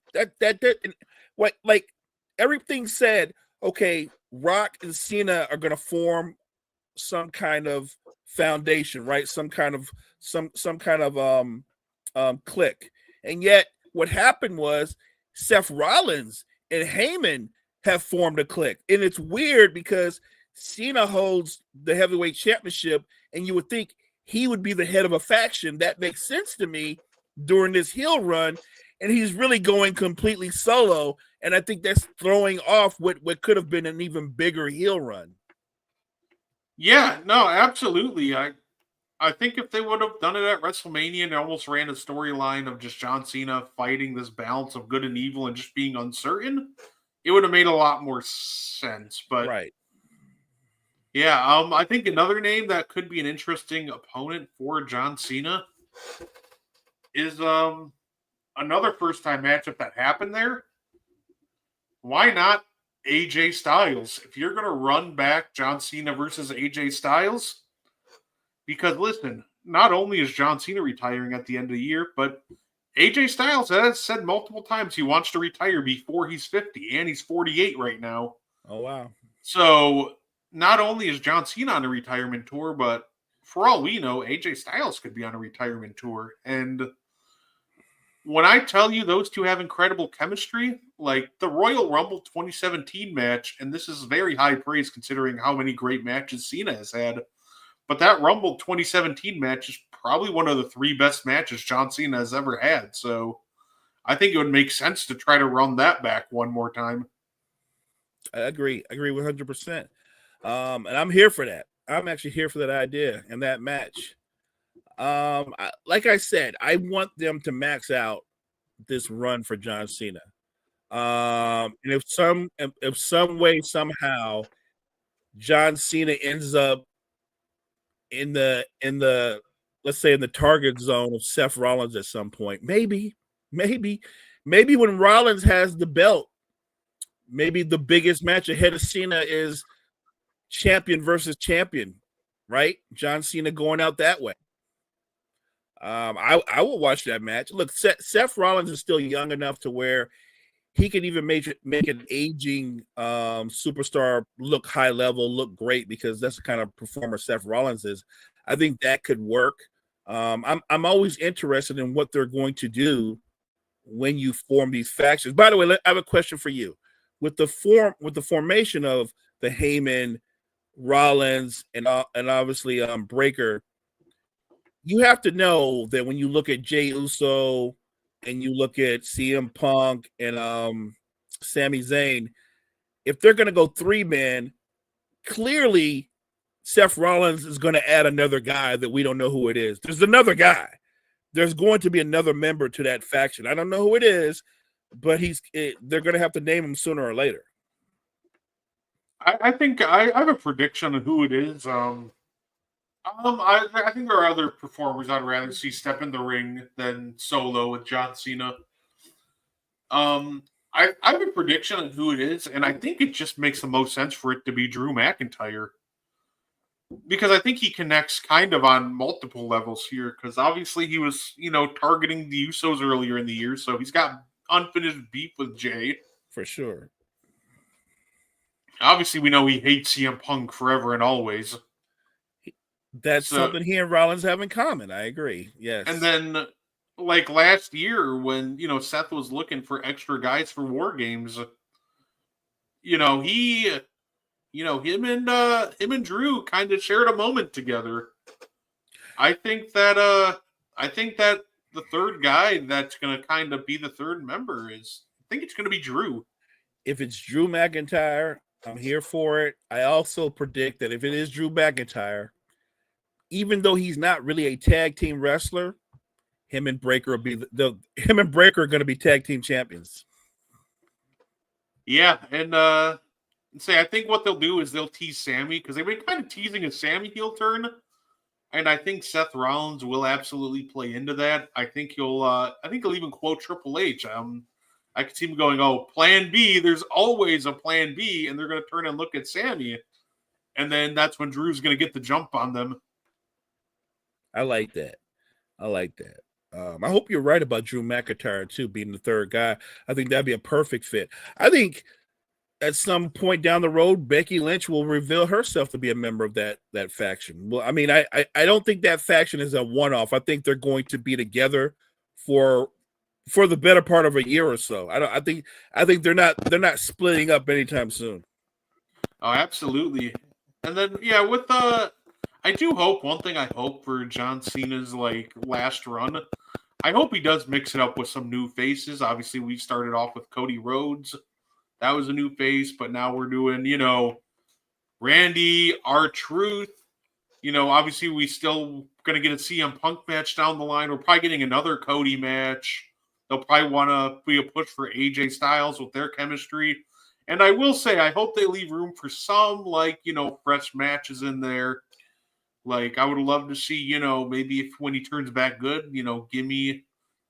Like everything said, okay, Rock and Cena are going to form some kind of foundation, right? Some kind of clique. And yet, what happened was Seth Rollins and Heyman have formed a clique. And it's weird because Cena holds the heavyweight championship, and you would think he would be the head of a faction. That makes sense to me during this heel run. And he's really going completely solo. And I think that's throwing off what could have been an even bigger heel run. Yeah, no, absolutely. I think if they would have done it at WrestleMania and almost ran a storyline of just John Cena fighting this balance of good and evil and just being uncertain, it would have made a lot more sense. But right. Yeah, I think another name that could be an interesting opponent for John Cena is another first time matchup that happened there. Why not AJ Styles? If you're gonna run back John Cena versus AJ Styles, because listen, not only is John Cena retiring at the end of the year, but AJ Styles has said multiple times he wants to retire before he's 50, and he's 48 right now. Oh wow. So not only is John Cena on a retirement tour, but for all we know, AJ Styles could be on a retirement tour. And when I tell you those two have incredible chemistry, like the Royal Rumble 2017 match, and this is very high praise considering how many great matches Cena has had, but that Rumble 2017 match is probably one of the 3 best matches John Cena has ever had. So I think it would make sense to try to run that back one more time. I agree 100%. And I'm here for that. I'm actually here for that idea and that match. Like I said, I want them to max out this run for John Cena. And if some way, somehow, John Cena ends up in the let's say in the target zone of Seth Rollins at some point, maybe when Rollins has the belt, maybe the biggest match ahead of Cena is champion versus champion, right? John Cena going out that way. I will watch that match. Look, Seth Rollins is still young enough to where he can even make an aging superstar look high level, look great, because that's the kind of performer Seth Rollins is. I think that could work. I'm always interested in what they're going to do when you form these factions. By the way, I have a question for you. With the formation of the Heyman, Rollins, and obviously Breaker, you have to know that when you look at Jey Uso and you look at CM Punk and Sami Zayn, if they're going to go 3-man, clearly Seth Rollins is going to add another guy that we don't know who it is. There's another guy. There's going to be another member to that faction. I don't know who it is, but they're going to have to name him sooner or later. I think I have a prediction of who it is. I think there are other performers I'd rather see step in the ring than Solo with John Cena. I have a prediction of who it is, and I think it just makes the most sense for it to be Drew McIntyre. Because I think he connects kind of on multiple levels here, because obviously he was, targeting the Usos earlier in the year, so he's got unfinished beef with Jay. For sure. Obviously, we know he hates CM Punk forever and always. That's something he and Rollins have in common. I agree. Yes. And then, like last year, when Seth was looking for extra guys for War Games, him and Drew kind of shared a moment together. I think that the third guy that's going to kind of be the third member I think it's going to be Drew. If it's Drew McIntyre, I'm here for it. I also predict that if it is Drew McIntyre, even though he's not really a tag team wrestler, him and Breaker are going to be tag team champions. Yeah, and I think what they'll do is they'll tease Sammy, because they've been kind of teasing a Sammy heel turn, and I think Seth Rollins will absolutely play into that. I think he'll even quote Triple H. I could see him going, "Oh, Plan B. There's always a Plan B," and they're going to turn and look at Sammy, and then that's when Drew's going to get the jump on them. I like that. I hope you're right about Drew McIntyre too being the third guy. I think that'd be a perfect fit. I think at some point down the road, Becky Lynch will reveal herself to be a member of that faction. Well, I mean, I don't think that faction is a one-off. I think they're going to be together for for the better part of a year or so. I think they're not splitting up anytime soon. Oh, absolutely. And then yeah, with I do hope one thing I hope for John Cena's like last run. I hope he does mix it up with some new faces. Obviously, we started off with Cody Rhodes. That was a new face, but now we're doing, Randy, R-Truth. Obviously we still gonna get a CM Punk match down the line. We're probably getting another Cody match. They'll probably want to be a push for AJ Styles with their chemistry. And I will say, I hope they leave room for some, fresh matches in there. Like, I would love to see, maybe if when he turns back good, give me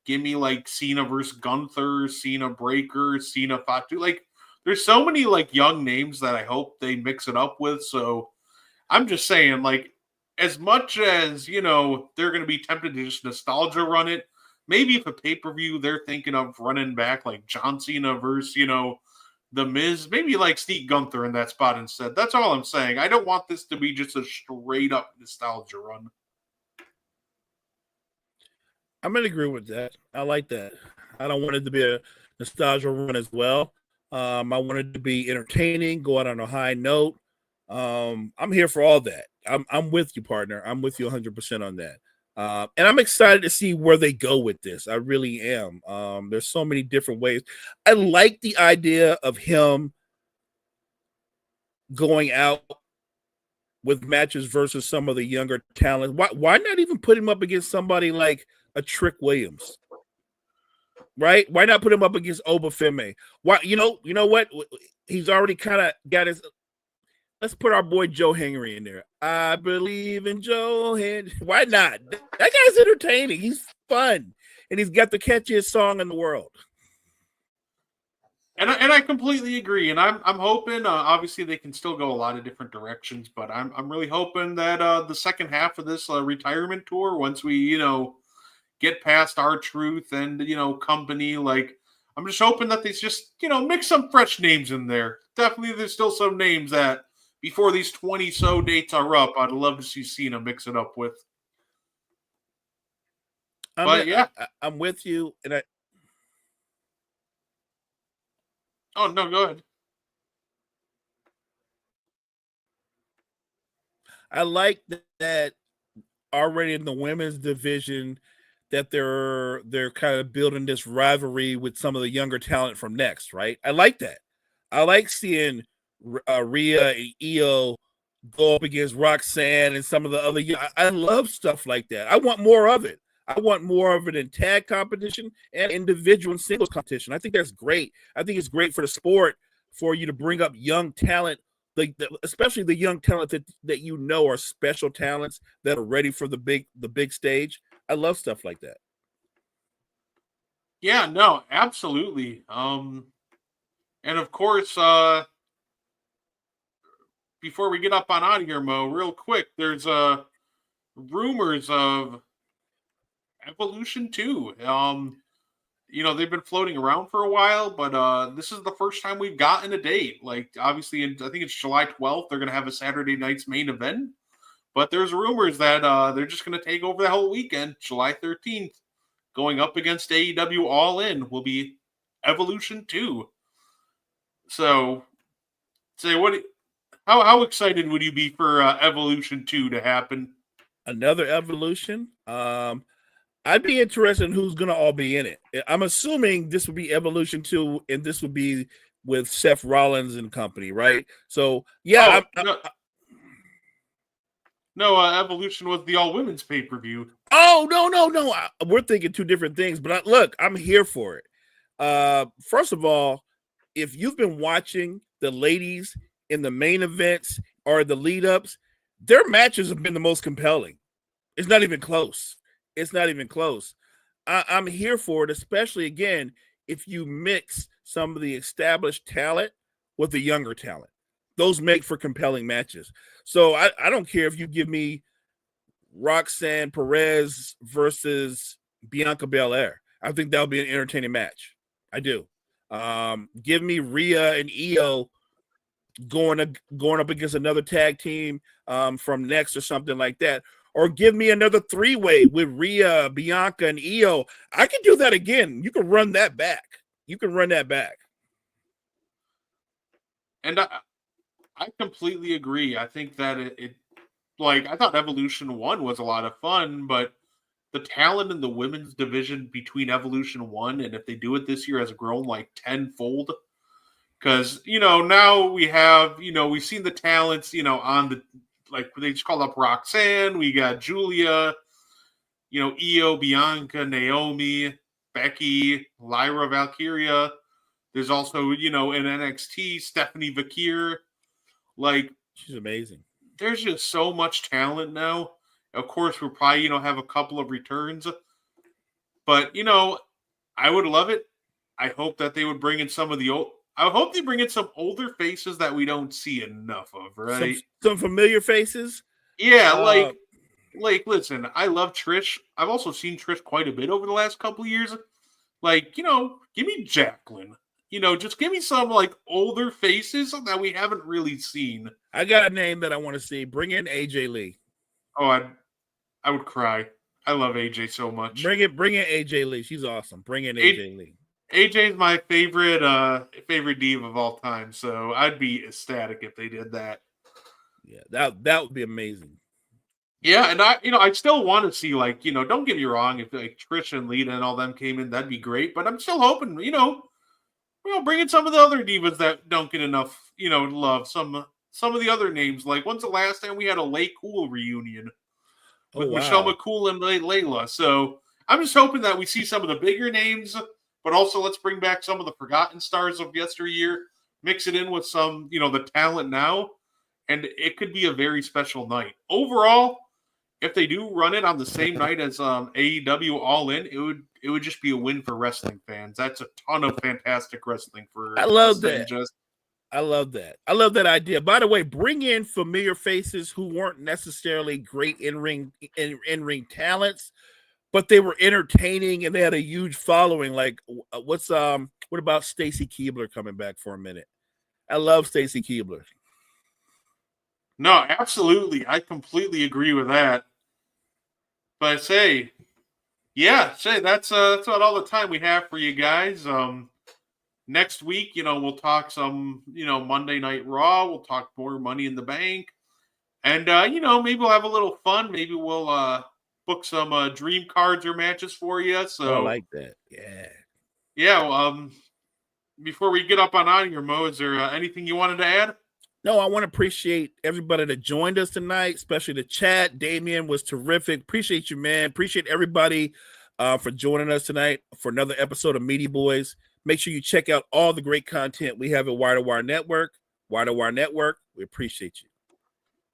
like Cena versus Gunther, Cena Breaker, Cena Fatu. Like, there's so many like young names that I hope they mix it up with. So I'm just saying, like, as much as they're going to be tempted to just nostalgia run it. Maybe if a pay-per-view they're thinking of running back like John Cena versus, The Miz, maybe like Steve Gunther in that spot instead. That's all I'm saying. I don't want this to be just a straight-up nostalgia run. I'm going to agree with that. I like that. I don't want it to be a nostalgia run as well. I want it to be entertaining, go out on a high note. I'm here for all that. I'm with you, partner. I'm with you 100% on that. And I'm excited to see where they go with this. I really am. There's so many different ways. I like the idea of him going out with matches versus some of the younger talent. Why not even put him up against somebody like a Trick Williams? Right? Why not put him up against Obafemi? Why? You know what? He's already kind of got his. Let's put our boy Joe Henry in there. I believe in Joe Henry. Why not? That guy's entertaining. He's fun, and he's got the catchiest song in the world. And I completely agree. And I'm hoping. Obviously, they can still go a lot of different directions, but I'm really hoping that the second half of this retirement tour, once we get past R-Truth and company, like I'm just hoping that they just mix some fresh names in there. Definitely, there's still some names that. Before these 20 so dates are up, I'd love to see Cena mix it up with. I'm with you, and Oh no, go ahead. I like that already in the women's division that they're kind of building this rivalry with some of the younger talent from Next, right? I like that. I like seeing Rhea and Io go up against Roxanne and some of the other. I love stuff like that. I want more of it. I want more of it in tag competition and individual and singles competition. I think that's great. I think it's great for the sport for you to bring up young talent, especially the young talent that are special talents that are ready for the big stage. I love stuff like that. Yeah, no, absolutely. And of course, before we get up on out of here, Mo, real quick, there's rumors of Evolution 2. They've been floating around for a while, but this is the first time we've gotten a date. Like, obviously, I think it's July 12th. They're going to have a Saturday night's main event. But there's rumors that they're just going to take over the whole weekend, July 13th. Going up against AEW All In will be Evolution 2. So, how excited would you be for Evolution 2 to happen? Another Evolution? I'd be interested in who's going to all be in it. I'm assuming this would be Evolution 2, and this would be with Seth Rollins and company, right? So, yeah. Evolution was the all-women's pay-per-view. Oh, no. We're thinking two different things, but look, I'm here for it. First of all, if you've been watching the ladies in the main events or the lead-ups, their matches have been the most compelling. It's not even close. I'm here for it, especially, again, if you mix some of the established talent with the younger talent. Those make for compelling matches. So I don't care if you give me Roxanne Perez versus Bianca Belair. I think that'll be an entertaining match. I do. Give me Rhea and Io going up against another tag team from Next or something like that. or give me another 3-way with Rhea, Bianca, and Io. I can do that again. You can run that back. And I completely agree. I think that it like I thought Evolution 1 was a lot of fun, but the talent in the women's division between Evolution 1 and if they do it this year has grown like tenfold. Because, now we have, we've seen the talents, on the, like, they just called up Roxanne. We got Julia, Io, Bianca, Naomi, Becky, Lyra, Valkyria. There's also, in NXT, Stephanie Vakir. Like, she's amazing. There's just so much talent now. Of course, we'll probably, have a couple of returns. But, I would love it. I hope that they would bring in some of the old. I hope they bring in some older faces that we don't see enough of, right? Some familiar faces. Yeah, like listen, I love Trish. I've also seen Trish quite a bit over the last couple of years. Like, give me Jacqueline. Just give me some like older faces that we haven't really seen. I got a name that I want to see. Bring in AJ Lee. Oh, I would cry. I love AJ so much. Bring in AJ Lee. She's awesome. Bring in AJ Lee. AJ's my favorite diva of all time, so I'd be ecstatic if they did that. Yeah, that would be amazing. Yeah, and I still want to see, like, don't get me wrong, if like Trish and Lita and all them came in, that'd be great. But I'm still hoping, bring in some of the other divas that don't get enough, love. Some of the other names. Like, when's the last time we had a Lay Cool reunion with Michelle McCool and Layla? So I'm just hoping that we see some of the bigger names. But also, let's bring back some of the forgotten stars of yesteryear, mix it in with some, the talent now, and it could be a very special night. Overall, if they do run it on the same night as AEW All In, it would just be a win for wrestling fans. That's a ton of fantastic wrestling for. I love that. I love that. I love that idea. By the way, bring in familiar faces who weren't necessarily great in-ring talents, but they were entertaining and they had a huge following. Like, what about Stacy Keibler coming back for a minute? I love Stacy Keibler. No, absolutely. I completely agree with that. But that's about all the time we have for you guys. Next week, we'll talk some, Monday Night Raw. We'll talk more Money in the Bank. And, maybe we'll have a little fun. Maybe we'll book some dream cards or matches for you. So I like that. Yeah. Yeah. Before we get up on out of here, Mo, is there anything you wanted to add? No, I want to appreciate everybody that joined us tonight, especially the chat. Damien was terrific. Appreciate you, man. Appreciate everybody for joining us tonight for another episode of Meaty Boyz. Make sure you check out all the great content we have at Wire to Wire Network. Wire to Wire Network, we appreciate you.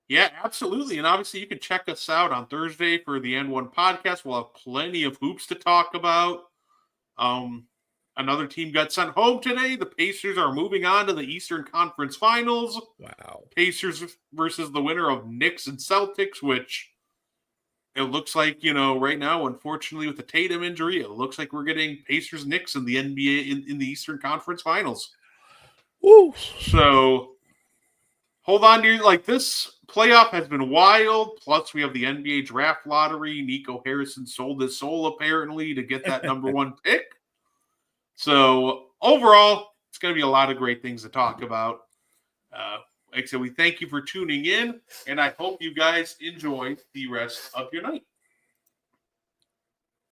Yeah, absolutely. And obviously you can check us out on Thursday for the N1 podcast. We'll have plenty of hoops to talk about. Another team got sent home today. The Pacers are moving on to the Eastern Conference Finals. Wow. Pacers versus the winner of Knicks and Celtics, which it looks like, right now, unfortunately, with the Tatum injury, it looks like we're getting Pacers-Knicks in the NBA in the Eastern Conference Finals. Woo. So hold on to this playoff has been wild. Plus, we have the NBA draft lottery. Nico Harrison sold his soul, apparently, to get that number one pick. So overall, it's going to be a lot of great things to talk about. Like I said, we thank you for tuning in, and I hope you guys enjoy the rest of your night.